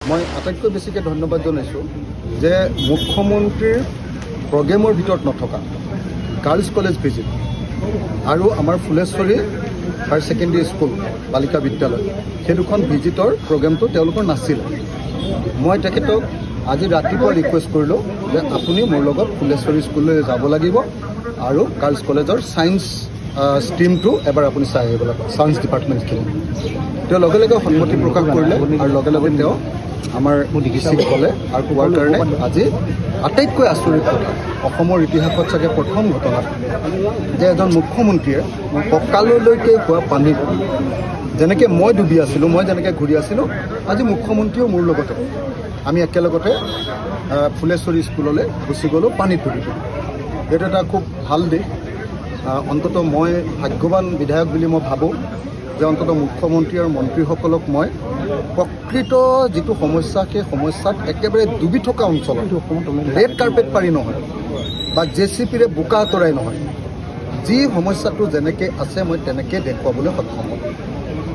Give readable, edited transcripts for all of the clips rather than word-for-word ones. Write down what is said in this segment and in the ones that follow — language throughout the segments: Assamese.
মই আটাইতকৈ বেছিকৈ ধন্যবাদ জনাইছোঁ যে মুখ্যমন্ত্ৰীৰ প্ৰগ্ৰেমৰ ভিতৰত নথকা গাৰ্লছ কলেজ ভিজিট আৰু আমাৰ ফুলেশ্বৰী হায়াৰ ছেকেণ্ডেৰী স্কুল বালিকা বিদ্যালয় সেই দুখন ভিজিটৰ প্ৰগ্ৰেমটো তেওঁলোকৰ নাছিল। মই তেখেতক আজি ৰাতিপুৱা ৰিকুৱেষ্ট কৰিলোঁ যে আপুনি মোৰ লগত ফুলেশ্বৰী স্কুললৈ যাব লাগিব আৰু গাৰ্লছ কলেজৰ ছায়েন্স ষ্ট্ৰীমটো এবাৰ আপুনি চাই আহিব লাগিব, ছায়েন্স ডিপাৰ্টমেণ্টখিনি। তেওঁ লগে লগে সন্মতি প্ৰকাশ কৰিলে আৰু লগে লগে তেওঁ আমাৰ ডিচিক ক'লে আৰু কোৱাৰ কাৰণে আজি আটাইতকৈ আচৰিত কথা, অসমৰ ইতিহাসত চাগে প্ৰথম ঘটনা যে এজন মুখ্যমন্ত্ৰীয়ে কঁকাললৈকে হোৱা পানীত যেনেকৈ মই ডুবি আছিলোঁ, মই যেনেকৈ ঘূৰি আছিলোঁ, আজি মুখ্যমন্ত্ৰীও মোৰ লগতে আমি একেলগতে ফুলেশ্বৰী স্কুললৈ গুচি গ'লোঁ পানীত ডুবি। এইটো এটা খুব ভাল দিশ। অন্ততঃ মই ভাগ্যৱান বিধায়ক বুলি মই ভাবোঁ যে অন্ততঃ মুখ্যমন্ত্ৰী আৰু মন্ত্ৰীসকলক মই প্ৰকৃত যিটো সমস্যা সেই সমস্যাত একেবাৰে ডুবি থকা অঞ্চলত ৰেড কাৰ্পেট পাৰি নহয় বা JCPৰে বোকা আঁতৰাই নহয়, যি সমস্যাটো যেনেকৈ আছে মই তেনেকৈ দেখুৱাবলৈ সক্ষম হ'ম।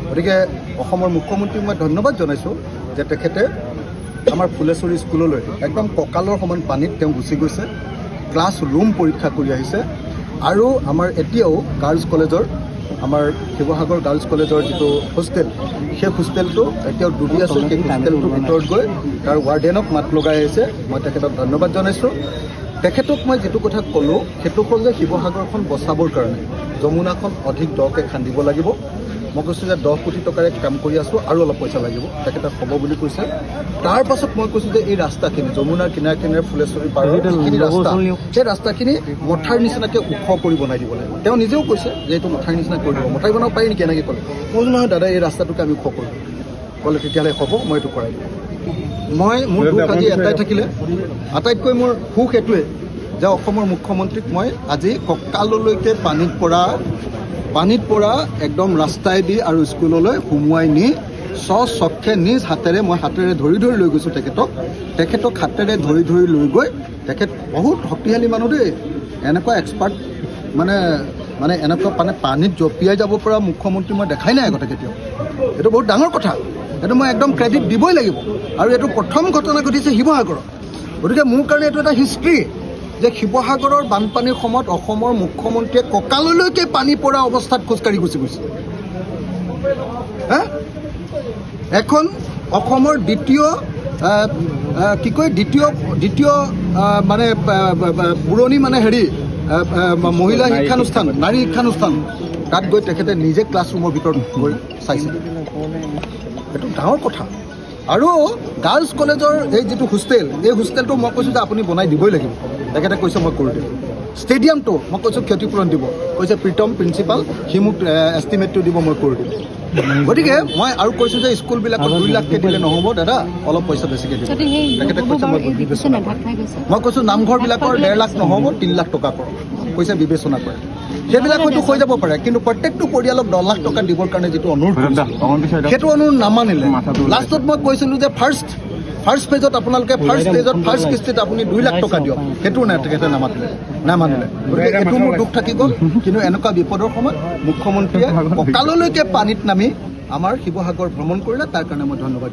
গতিকে অসমৰ মুখ্যমন্ত্ৰীক মই ধন্যবাদ জনাইছোঁ যে তেখেতে আমাৰ ফুলেশ্বৰী স্কুললৈ একদম কঁকালৰ সমান পানীত তেওঁ গুচি গৈছে, ক্লাছ ৰুম পৰীক্ষা কৰি আহিছে আৰু আমাৰ এতিয়াও গাৰ্লছ কলেজৰ আমাৰ শিৱসাগৰ গাৰ্লছ কলেজৰ যিটো হোষ্টেল সেই হোষ্টেলটো এতিয়াও ডুবি আছে। সেই হোষ্টেলটোৰ ভিতৰত গৈ তাৰ ৱাৰ্ডেনক মাত লগাই আহিছে। মই তেখেতক ধন্যবাদ জনাইছোঁ। তেখেতক মই যিটো কথা ক'লোঁ সেইটো হ'ল যে শিৱসাগৰখন বচাবৰ কাৰণে যমুনাখন অধিক দকৈ খান্দিব লাগিব। মই কৈছোঁ যে 10 কোটি টকাৰে কাম কৰি আছোঁ আৰু অলপ পইচা লাগিব, তেখেতে হ'ব বুলি কৈছে। তাৰ পাছত মই কৈছোঁ যে এই ৰাস্তাখিনি যমুনাৰ কিনাৰে কিনাৰে ফুলেশ্বৰী পাৰৰ যিখিনি ৰাস্তা সেই ৰাস্তাখিনি মথাৰ নিচিনাকৈ ওখ কৰি বনাই দিব লাগিব। তেওঁ নিজেও কৈছে যে এইটো মথাৰ নিচিনা কৰি দিব, মথাৰি বনাব পাৰি নেকি এনেকৈ ক'লে। মই নহয় দাদা এই ৰাস্তাটোকে আমি ওখ কৰিম, ক'লে তেতিয়াহ'লে হ'ব, মই এইটো কৰাই দিম। মোৰ দুখ আজি এটাই থাকিলে, আটাইতকৈ মোৰ সুখ এইটোৱে যে অসমৰ মুখ্যমন্ত্ৰীক মই আজি কঁকাললৈকে পানীত পৰা একদম ৰাস্তাইদি আৰু স্কুললৈ সুমুৱাই নি স্বচক্ষে নিজ হাতেৰে মই ধৰি লৈ গৈছোঁ তেখেতক হাতেৰে ধৰি লৈ গৈ তেখেত বহুত শক্তিশালী মানুহ দেই, এনেকুৱা এক্সপাৰ্ট মানে এনেকুৱা পানীত জঁপিয়াই যাব পৰা মুখ্যমন্ত্ৰী মই দেখাই নাই আগতে কেতিয়াও। এইটো বহুত ডাঙৰ কথা, এইটো মই একদম ক্ৰেডিট দিবই লাগিব। আৰু এইটো প্ৰথম ঘটনা ঘটিছে শিৱসাগৰত। গতিকে মোৰ কাৰণে এইটো এটা হিষ্ট্ৰী যে শিৱসাগৰৰ বানপানীৰ সময়ত অসমৰ মুখ্যমন্ত্ৰীয়ে কঁকাললৈকে পানী পৰা অৱস্থাত খোজকাঢ়ি গুচি গৈছে। এখন অসমৰ দ্বিতীয় মানে পুৰণি মহিলা শিক্ষানুষ্ঠান, নাৰী শিক্ষানুষ্ঠান, তাত গৈ তেখেতে নিজে ক্লাছৰুমৰ ভিতৰত গৈ চাইছে। এইটো ডাঙৰ কথা। আৰু গাৰ্লছ কলেজৰ এই যিটো হোষ্টেল, এই হোষ্টেলটো মই কৈছোঁ যে আপুনি বনাই দিবই লাগিব। তেখেতে কৈছে মই কৰি দিম। ষ্টেডিয়ামটো মই কৈছোঁ ক্ষতিপূৰণ দিব, কৈছে প্ৰীতম প্ৰিন্সিপাল, সি মোক এষ্টিমেটটো দিব, মই কৰি দিম। গতিকে মই আৰু কৈছোঁ যে স্কুলবিলাকত 2 লাখকৈ দিলে নহ'ব দাদা, অলপ পইচা বেছিকৈ দিব। তেখেতে কৈছে মই বিবেচনা কৰিম। মই কৈছোঁ নামঘৰবিলাকৰ 1.5 লাখ নহ'ব, 3 লাখ টকা কৰক, কৈছে বিবেচনা কৰে। সেইবিলাক হয়তো হৈ যাব পাৰে, কিন্তু প্ৰত্যেকটো পৰিয়ালক 10 লাখ টকা দিবৰ কাৰণে যিটো অনুৰোধ সেইটো অনুৰোধ নামানিলে। লাষ্টত মই কৈছিলোঁ যে ফাৰ্ষ্ট ফেজত আপোনালোকে ফাৰ্ষ্ট কিস্তিত আপুনি 2 লাখ টকা দিয়ক, সেইটো তেখেতে নামানিলে। গতিকে এইটো মোৰ দুখ থাকি গ'ল। কিন্তু এনেকুৱা বিপদৰ সময়ত মুখ্যমন্ত্ৰীয়ে কঁকাললৈকে পানীত নামি আমাৰ শিৱসাগৰ ভ্ৰমণ কৰিলে, তাৰ কাৰণে মই ধন্যবাদ।